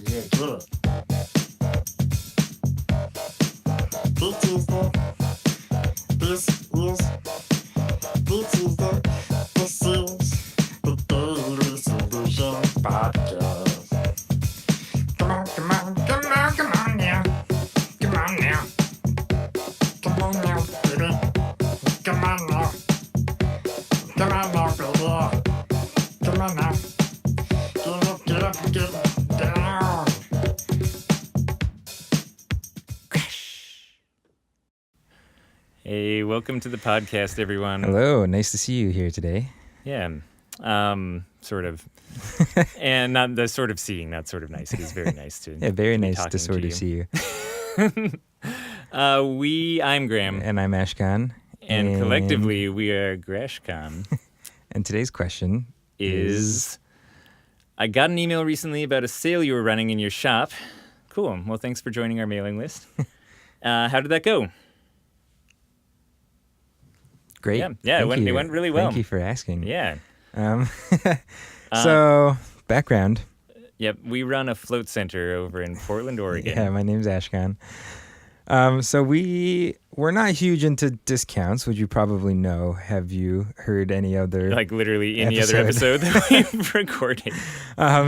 Yeah, good. Big Tuesday. This is Big Tuesday. This is the Daily Solution Podcast. Come on, come on, come on, come on now. Come on now. Come on now, baby. Come on now. Come on now, baby. Come on now. Get up, get down. Hey, welcome to the podcast, everyone. Hello, nice to see you here today. Yeah, sort of. And not the sort of seeing, not sort of nice. It is very nice to Yeah, very be nice talking to sort of you. see you. I'm Graham, And I'm Ashkahn. and collectively we are Ashkahn. And today's question is I got an email recently about a sale you were running in your shop. Cool. Well, thanks for joining our mailing list. How did that go? great. Yeah, it Thank you. went really well. Thank you for asking. Yeah. So, background. Yep. We run a float center over in Portland, Oregon. Yeah, my name's Ashkahn. So we're not huge into discounts, which you probably know. Have you heard any other? Like literally any other episode that we've recorded.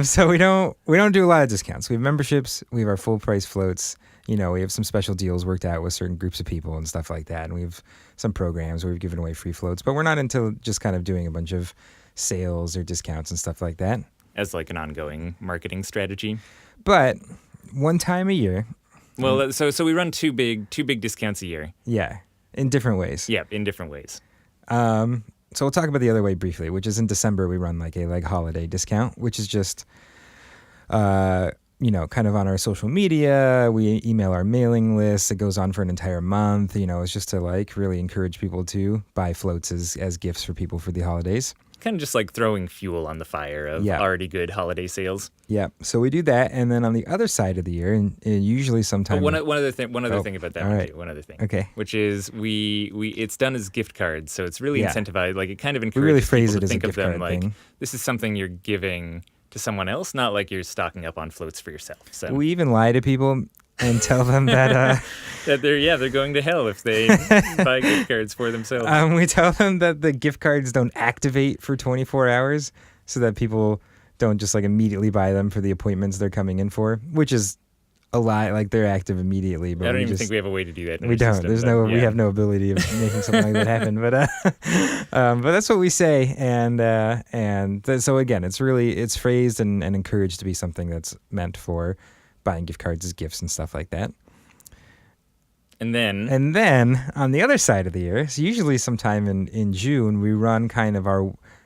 So we don't do a lot of discounts. We have memberships. We have our full price floats. You know, we have some special deals worked out with certain groups of people and stuff like that. And we have some programs where we've given away free floats, but we're not into just kind of doing a bunch of sales or discounts and stuff like that. As like an ongoing marketing strategy. But one time a year. Well, so we run two big discounts a year. Yeah, in different ways. Yeah, in different ways. So we'll talk about the other way briefly, which is in December we run like a holiday discount, which is just, kind of on our social media. We email our mailing list. It goes on for an entire month. It's just to like really encourage people to buy floats as gifts for people for the holidays. Kind of just like throwing fuel on the fire of already good holiday sales. Yeah, so we do that, and then on the other side of the year, and usually sometime. One other thing about that all one right. too. One other thing. Okay. Which is we it's done as gift cards, so it's really Yeah. incentivized. Like it kind of We encourages really phrase people it to as a think of gift them card like thing. this is something you're giving to someone else, not like you're stocking up on floats for yourself. So We even lie to people and tell them that. that they're going to hell if they buy gift cards for themselves. We tell them that the gift cards don't activate for 24 hours so that people don't just like immediately buy them for the appointments they're coming in for, which is a lie. Like they're active immediately, but I don't even think we have a way to do that. In we our don't. system, There's but no. yeah. We have no ability of making something like that happen. But that's what we say, so again, it's phrased and encouraged to be something that's meant for buying gift cards as gifts and stuff like that. And then And then on the other side of the year, so usually sometime in June, we run kind of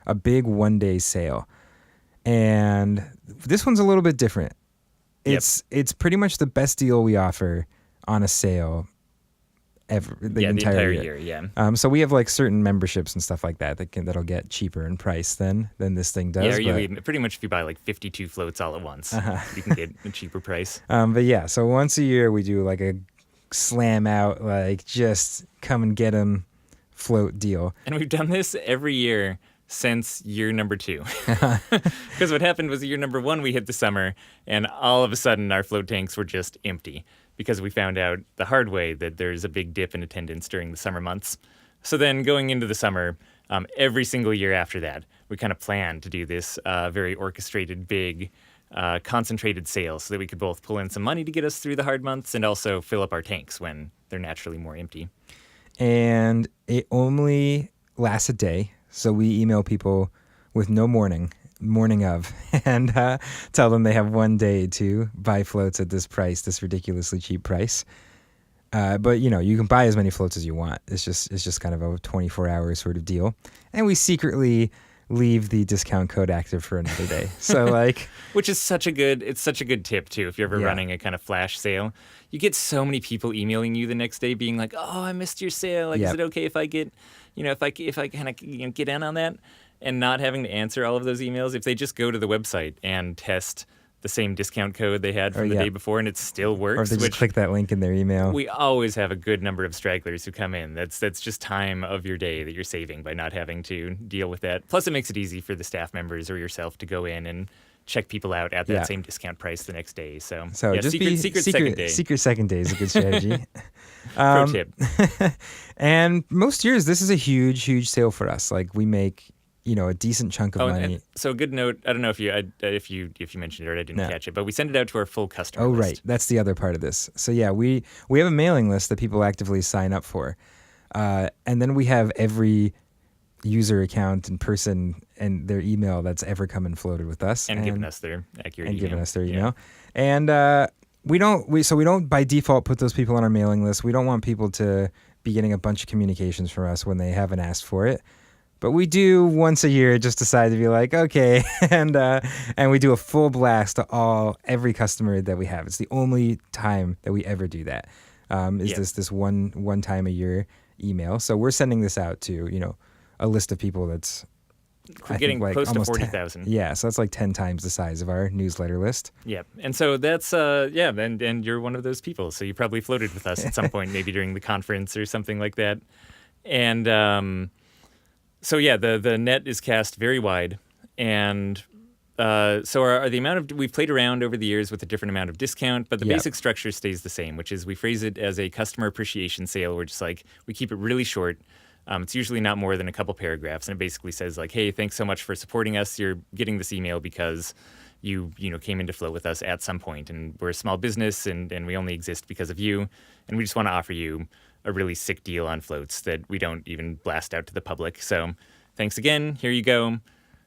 a big 1-day sale. And this one's a little bit different. It's pretty much the best deal we offer on a sale ever the entire year. Yeah. So we have like certain memberships and stuff like that'll get cheaper in price than this thing does. Pretty much if you buy like 52 floats all at once, you can get a cheaper price. But yeah, so once a year we do like a slam out, like just come and get 'em float deal. And we've done this every year since year number 2. Because what happened was year number 1, we hit the summer, and all of a sudden our float tanks were just empty because we found out the hard way that there's a big dip in attendance during the summer months. So then going into the summer, every single year after that, we kind of planned to do this very orchestrated, big, concentrated sale so that we could both pull in some money to get us through the hard months and also fill up our tanks when they're naturally more empty. And it only lasts a day. So we email people with no morning of, and tell them they have 1 day to buy floats at this price, this ridiculously cheap price. But you can buy as many floats as you want. It's just kind of a 24-hour sort of deal. And we secretly leave the discount code active for another day. So like, which is such a good tip too. If you're ever running a kind of flash sale, you get so many people emailing you the next day being like, "Oh, I missed your sale. Like, is it okay if I get, if I kind of get in on that?" And not having to answer all of those emails, if they just go to the website and test the same discount code they had from the day before and it still works. Or if they just click that link in their email. We always have a good number of stragglers who come in. That's just time of your day that you're saving by not having to deal with that. Plus, it makes it easy for the staff members or yourself to go in and check people out at that Yeah. same discount price the next day. So, So yeah, just secret second day. Secret second day is a good strategy. Pro tip. And most years, this is a huge sale for us. Like we make, a decent chunk of money. And so a good note. I don't know if you mentioned it or I didn't No. catch it, but we send it out to our full customer Oh, list. right. That's the other part of this. So yeah, we have a mailing list that people actively sign up for. And then we have every user account and person and their email that's ever come and floated with us. And given us their accurate and email. giving us their Yeah. email. And we don't by default put those people on our mailing list. We don't want people to be getting a bunch of communications from us when they haven't asked for it. But we do once a year just decide to be like, okay, and we do a full blast to every customer that we have. It's the only time that we ever do that. This one time a year email. So we're sending this out to, a list of people that's We're getting close to almost 40,000. Yeah, so that's like 10 times the size of our newsletter list. Yep. And so that's, and you're one of those people. So you probably floated with us at some point, maybe during the conference or something like that. And the net is cast very wide. And so the amount of, we've played around over the years with a different amount of discount, but the Yep. basic structure stays the same, which is we phrase it as a customer appreciation sale. We're just like, we keep it really short. It's usually not more than a couple paragraphs, and it basically says like, "Hey, thanks so much for supporting us. You're getting this email because you came into Float with us at some point, and we're a small business, and we only exist because of you, and we just want to offer you a really sick deal on floats that we don't even blast out to the public. So, thanks again. Here you go.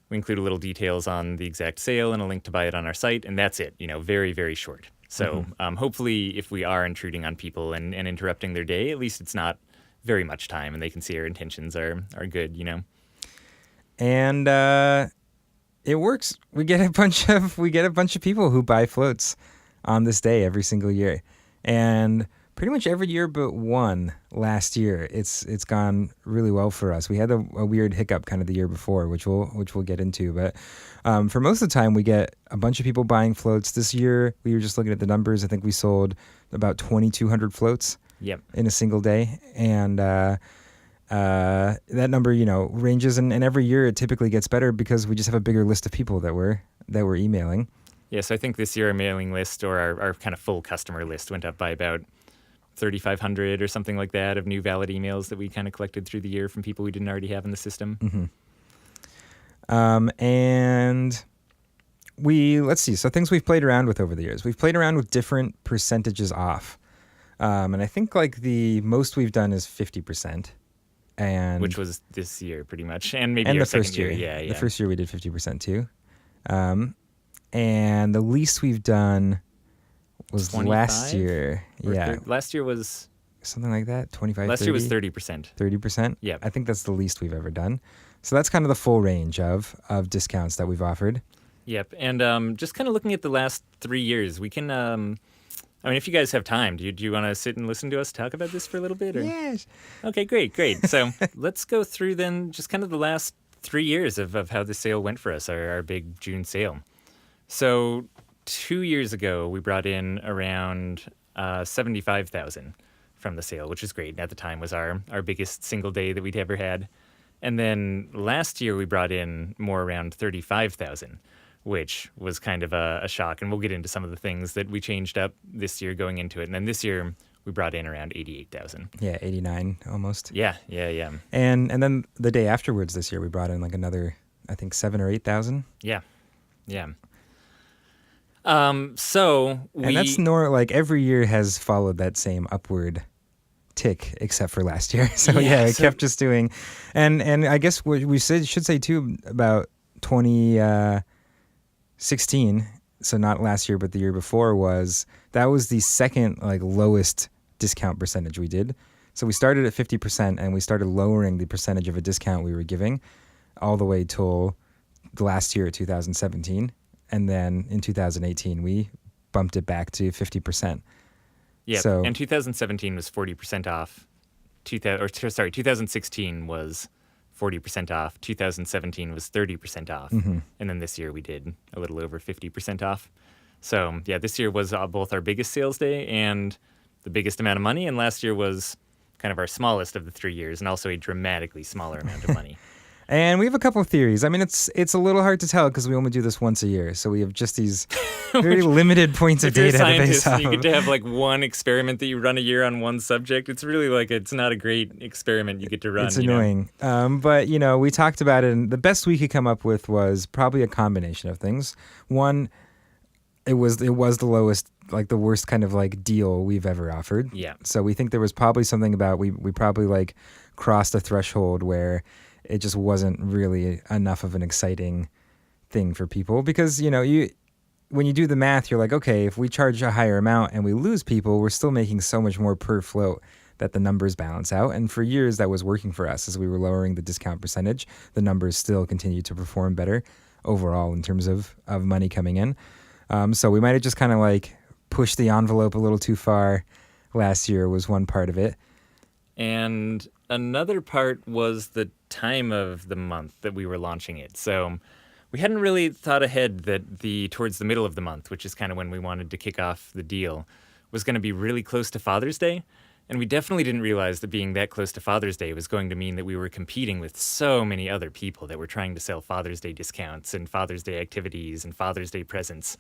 We include a little details on the exact sale and a link to buy it on our site, and that's it. Very, very short. So, hopefully, if we are intruding on people and interrupting their day, at least it's not very much time, and they can see our intentions are good, And it works. We get a bunch of people who buy floats on this day every single year, and pretty much every year but one last year, it's gone really well for us. We had a weird hiccup kind of the year before, which we'll get into, but for most of the time we get a bunch of people buying floats. This year we were just looking at the numbers. I think we sold about 2,200 floats. Yep. In a single day, and that number, ranges, and every year it typically gets better because we just have a bigger list of people that we're emailing. Yeah, so I think this year our mailing list or our kind of full customer list went up by about 3,500 or something like that of new valid emails that we kind of collected through the year from people we didn't already have in the system. Mm-hmm. And let's see. So things we've played around with over the years. We've played around with different percentages off. And I think like the most we've done is 50%, and which was this year pretty much, and maybe and our the first second year. year. Yeah. The first year we did 50% too, and the least we've done was 25? last year. Or Yeah, last year was something like that. 25. last 30? year was 30%. 30%. Yep. I think that's the least we've ever done. So that's kind of the full range of discounts that we've offered. Yep, and just kind of looking at the last 3 years, we can. If you guys have time, do you want to sit and listen to us talk about this for a little bit? Or? Yes. Okay, great. So let's go through then just kind of the last 3 years of how the sale went for us, our big June sale. So 2 years ago, we brought in around 75,000 from the sale, which is great. And at the time was our biggest single day that we'd ever had. And then last year, we brought in more around 35,000. Which was kind of a shock. And we'll get into some of the things that we changed up this year going into it. And then this year, we brought in around 88,000. Yeah, 89 almost. Yeah. And then the day afterwards this year, we brought in like another, I think, 7,000 or 8,000. Yeah. And that's every year has followed that same upward tick, except for last year. So it kept just doing, and I guess what we should say too about 2016, so not last year but the year before, was the second lowest discount percentage we did. So we started at 50% and we started lowering the percentage of a discount we were giving all the way till the last year, 2017, and then in 2018 we bumped it back to 50%. Yeah, so, and 2017 was 40% off. 2016 was 40% off. 2017 was 30% off. Mm-hmm. And then this year we did a little over 50% off. So, this year was both our biggest sales day and the biggest amount of money. And last year was kind of our smallest of the 3 years and also a dramatically smaller amount of money. And we have a couple of theories. I mean, it's a little hard to tell because we only do this once a year, so we have just these very limited points of If you're a data to base scientist off and you of. get to have like one experiment that you run a year on one subject, it's really like it's not a great experiment you get to run. It's you know? annoying. But, we talked about it, and the best we could come up with was probably a combination of things. One, it was the lowest, like the worst kind of like deal we've ever offered. Yeah. So we think there was probably something about we probably like crossed a threshold where it just wasn't really enough of an exciting thing for people because, when you do the math, you're like, okay, if we charge a higher amount and we lose people, we're still making so much more per float that the numbers balance out. And for years, that was working for us as we were lowering the discount percentage. The numbers still continued to perform better overall in terms of money coming in. So we might have just kind of like pushed the envelope a little too far last year was one part of it. And another part was the time of the month that we were launching it. So we hadn't really thought ahead that towards the middle of the month, which is kind of when we wanted to kick off the deal, was going to be really close to Father's Day. And we definitely didn't realize that being that close to Father's Day was going to mean that we were competing with so many other people that were trying to sell Father's Day discounts and Father's Day activities and Father's Day presents.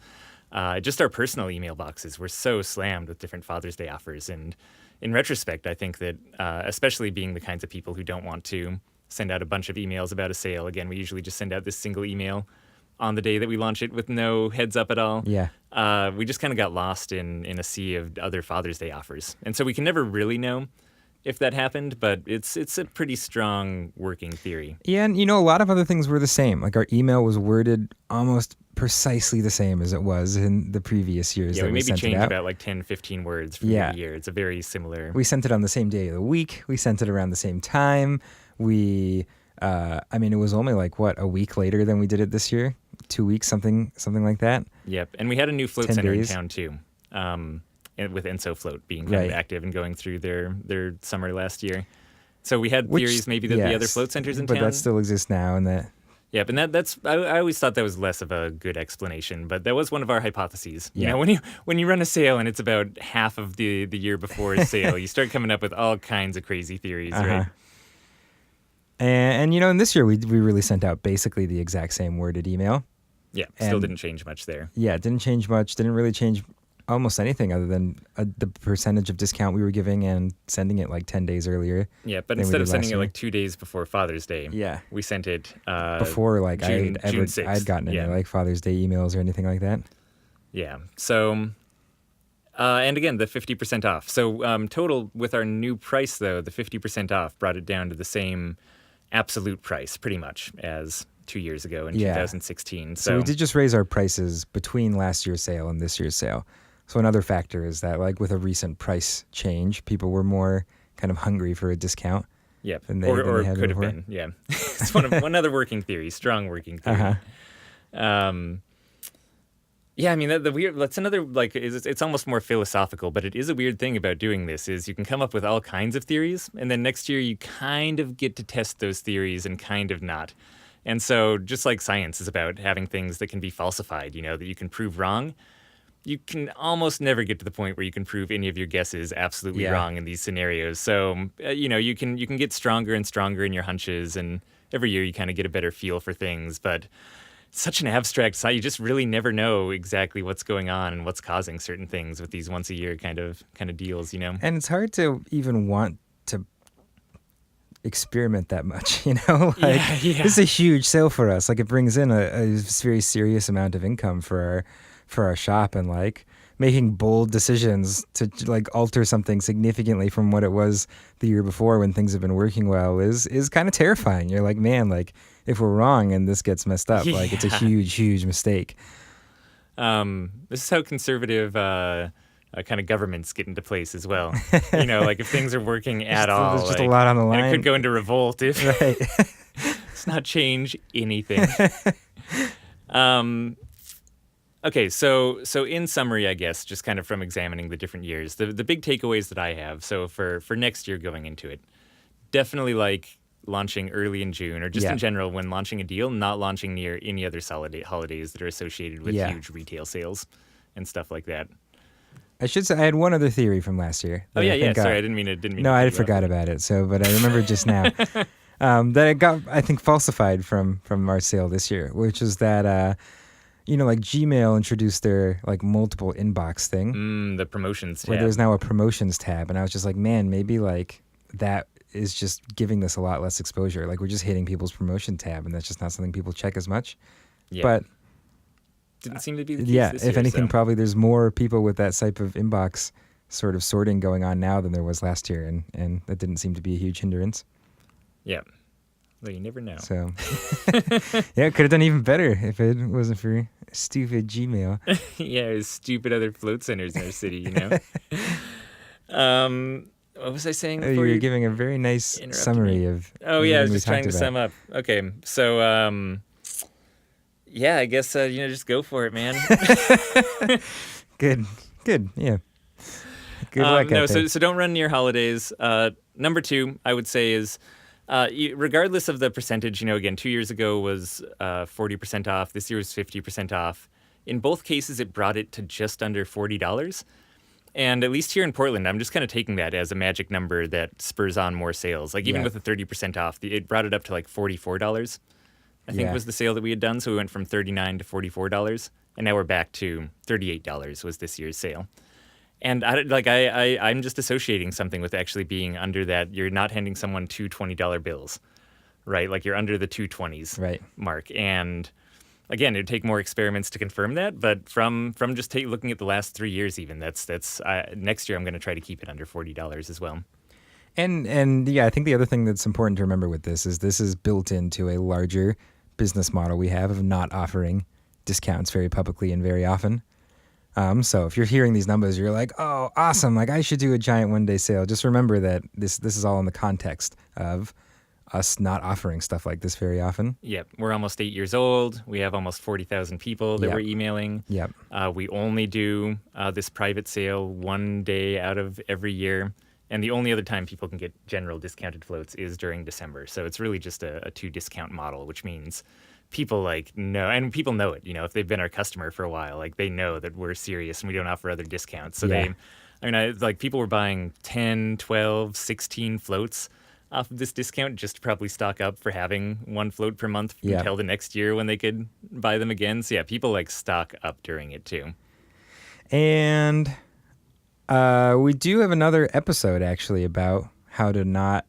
Just our personal email boxes were so slammed with different Father's Day offers. And in retrospect, I think that especially being the kinds of people who don't want to send out a bunch of emails about a sale, again, we usually just send out this single email on the day that we launch it with no heads up at all. Yeah. We just kind of got lost in a sea of other Father's Day offers. And so we can never really know if that happened, but it's a pretty strong working theory. Yeah, and a lot of other things were the same. Like our email was worded almost precisely the same as it was in the previous years. Yeah, that we maybe sent it changed out. about like 10, 15 words from year to year. It's a very similar... We sent it on the same day of the week. We sent it around the same time. It was only like, a week later than we did it this year? 2 weeks, something like that. Yep, and we had a new float 10 center days. in town too, with Enso Float being kind of active and going through their summer last year. So we had theories maybe that the other float centers in town... But that still exists now, and that... Yep, and that's I always thought that was less of a good explanation, but that was one of our hypotheses. Yeah. When you run a sale and it's about half of the year before a sale, you start coming up with all kinds of crazy theories, right? And and this year we really sent out basically the exact same worded email. Yeah, still didn't change much there. Yeah, it didn't change much. Didn't really change almost anything other than the percentage of discount we were giving and sending it like 10 days earlier. Yeah, but instead of sending it like 2 days before Father's Day, we sent it before like June I'd 6th. gotten any like Father's Day emails or anything like that. Yeah. So, and again, the 50% off. So total with our new price though, the 50% off brought it down to the same absolute price pretty much as 2 years ago in 2016. So we did just raise our prices between last year's sale and this year's sale. So another factor is that like with a recent price change, people were more kind of hungry for a discount. Yep. Than Or than they had could have before. been. Yeah. It's one other working theory, strong working theory. Yeah, I mean, that's another, like, it's almost more philosophical, but it is a weird thing about doing this is you can come up with all kinds of theories, and then next year you kind of get to test those theories and kind of not. And so just like science is about having things that can be falsified, that you can prove wrong, you can almost never get to the point where you can prove any of your guesses absolutely wrong in these scenarios. So, you can get stronger and stronger in your hunches, and every year you kind of get a better feel for things, but such an abstract science. You just really never know exactly what's going on and what's causing certain things with these once a year kind of deals, And it's hard to even want to experiment that much, This is a huge sale for us. Like it brings in a very serious amount of income for our shop, and like making bold decisions to like alter something significantly from what it was the year before when things have been working well is kind of terrifying. You're like, man, like if we're wrong and this gets messed up, like it's a huge mistake. This is how conservative kind of governments get into place as well. Like if things are working at all, there's just a lot on the line. And it could go into revolt if let's not change anything. Okay, so in summary, I guess, just kind of from examining the different years, the big takeaways that I have, so for next year going into it, definitely like launching early in June, or just in general when launching a deal, not launching near any other holidays that are associated with huge retail sales and stuff like that. I should say I had one other theory from last year. Oh yeah, sorry, I didn't mean No, I forgot about it. So, but I remember just now. that it got, I think, falsified from our sale this year, which is that like Gmail introduced their like multiple inbox thing, The promotions tab. where there's now a promotions tab, and I was just like, man, maybe like that is just giving this a lot less exposure. Like we're just hitting people's promotion tab, and that's just not something people check as much. Yeah. But didn't seem to be the case yeah, this if year, anything, so. probably there's more people with that type of inbox sort of sorting going on now than there was last year, and that didn't seem to be a huge hindrance. Yeah. Well, you never know. So yeah, it could have done even better if it wasn't for stupid Gmail. Yeah, there's stupid other float centers in our city, you know. What was I saying You before were you giving a very nice interrupted summary me? of. Oh yeah, I was everything we just trying to talked sum up. Okay, so yeah, I guess just go for it, man. Good, yeah. Good luck no, out there. so don't run near holidays. Number 2, I would say is, regardless of the percentage, again, 2 years ago was 40% off. This year was 50% off. In both cases, it brought it to just under $40. And at least here in Portland, I'm just kind of taking that as a magic number that spurs on more sales. Like even Yeah. with the 30% off, it brought it up to like $44. I think Yeah. was the sale that we had done. So we went from $39 to $44, and now we're back to $38 was this year's sale. And I'm just associating something with actually being under that. You're not handing someone two $20 bills, right? Like you're under the 220s Right. mark. And again, it'd take more experiments to confirm that. But from just looking at the last 3 years, even that's next year I'm going to try to keep it under $40 as well. And yeah, I think the other thing that's important to remember with this is built into a larger business model we have of not offering discounts very publicly and very often. So if you're hearing these numbers, you're like, oh, awesome. Like I should do a giant one-day sale. Just remember that this is all in the context of us not offering stuff like this very often. Yep. We're almost 8 years old. We have almost 40,000 people that Yep. we're emailing. Yep. We only do this private sale one day out of every year. And the only other time people can get general discounted floats is during December. So it's really just a 2-discount model, which means people know, and people know it, if they've been our customer for a while, like they know that we're serious and we don't offer other discounts. So Yeah. people were buying 10, 12, 16 floats off of this discount just to probably stock up for having one float per month Yeah. until the next year when they could buy them again. So yeah, people stock up during it too. And we do have another episode actually about how to not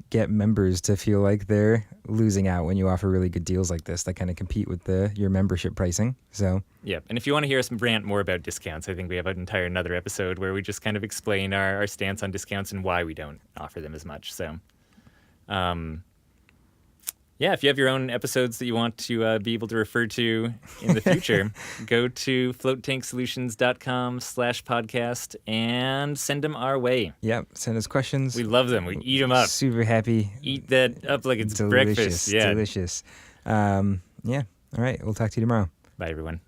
get members to feel like they're losing out when you offer really good deals like this that kind of compete with your membership pricing. So yeah, and if you want to hear us rant more about discounts, I think we have another episode where we just kind of explain our stance on discounts and why we don't offer them as much. So yeah, if you have your own episodes that you want to be able to refer to in the future, go to floattanksolutions.com/podcast and send them our way. yep, send us questions. We love them. We eat them up. Super happy. Eat that up like it's Delicious, breakfast. Yeah. delicious. Yeah. All right. We'll talk to you tomorrow. Bye, everyone.